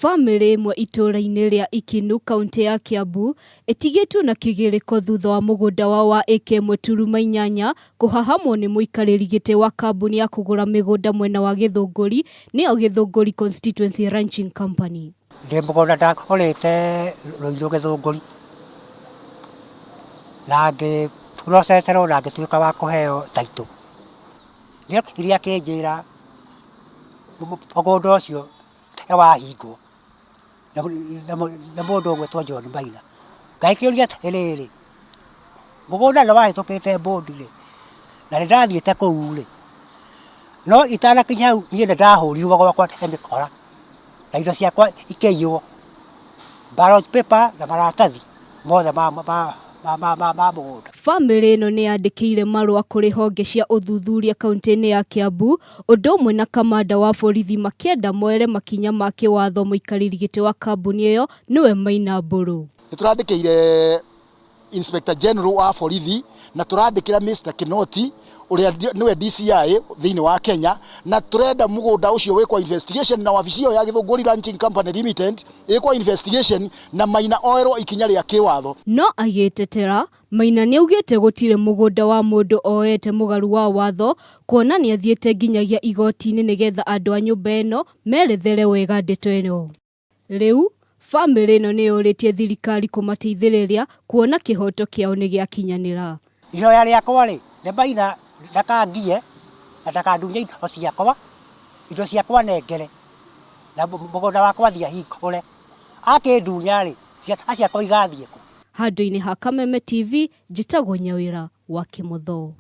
Family imwe itũra-inĩ rĩa Ikinu kaunti ya Kiambu ĩtigĩtwo na kĩgĩrĩko thutha wa mũgũnda wa ĩka 1.8 kũhahamwo nĩ mũikarĩri gĩtĩ wa kambuni ya kũgũra mĩgũnda mwena wa Gĩthũngũri nĩyo Gĩthũngũri Constituency Ranching Company. Ndĩ mũgũnda ndagũrĩte Rũirũ Gĩthũngũri na ngĩproceserwo na ngĩtuĩka wa kũheo taitũ. Nĩ iria kĩnjĩra mũgũnda ũcio wahingwo na mũndũ ũgwĩtwo John Maina. Ngakĩũria atĩrĩrĩ, mũgũnda nĩ wahĩtũkĩte mbũndi-rĩ na nĩndathiĩte kũu-rĩ, no itanakinya hau niĩ nĩndahũrirwo gwakwa mĩkora na indo ciakwa ikĩiywo, ballot paper na maratathi mothe ma mũgũnda. Family ĩno nĩyandĩkĩire marũa kũrĩ honge cia ũthuthuria kaunti-inĩ ya Kiambu, ũndũ ũmwe na kamanda wa borithi makĩenda moere makinya ma kĩwatho mũikarĩri gĩtĩ wa kambuni ĩyo nĩwe Maina Mbũrũ. Nĩtũrandĩkĩire Inspector General wa borithi na tũrandĩkĩra Mr. Kinoti ũrĩa nĩwe DCI thĩinĩ wa Kenya, na tũrenda mũgũnda ũcio wĩkwo investigation na wabici ĩyo ya Gĩthũngũri Ranching Company Limited ĩkwo investigation na Maina oerwo ikinya rĩa kĩwatho. No agĩtetera, Maina nĩaugĩte gũtirĩ mũgũnda wa mũndũ oete mũgaru wa watho, kuona nĩathiĩte nginyagia igoti-inĩ nĩgetha andũ a nyũmba ĩno merethere wega ndeto ĩno. Rĩu family ĩno nĩyũrĩtie thirikari kũmateithĩrĩria kuona kĩhoto kĩao nĩgĩakinyanĩra. Ihoya rĩakwa-rĩ, nĩ Maina ndakangie na ndakandunye indo ciakwa nengere na mũgũnda wakwa thiahingũre. Akĩndunya-rĩ, ciakwa igathiĩ kũ? Handũ-inĩ ha Kameme TV, njĩtagwo Nyawĩra wa Kĩmotho.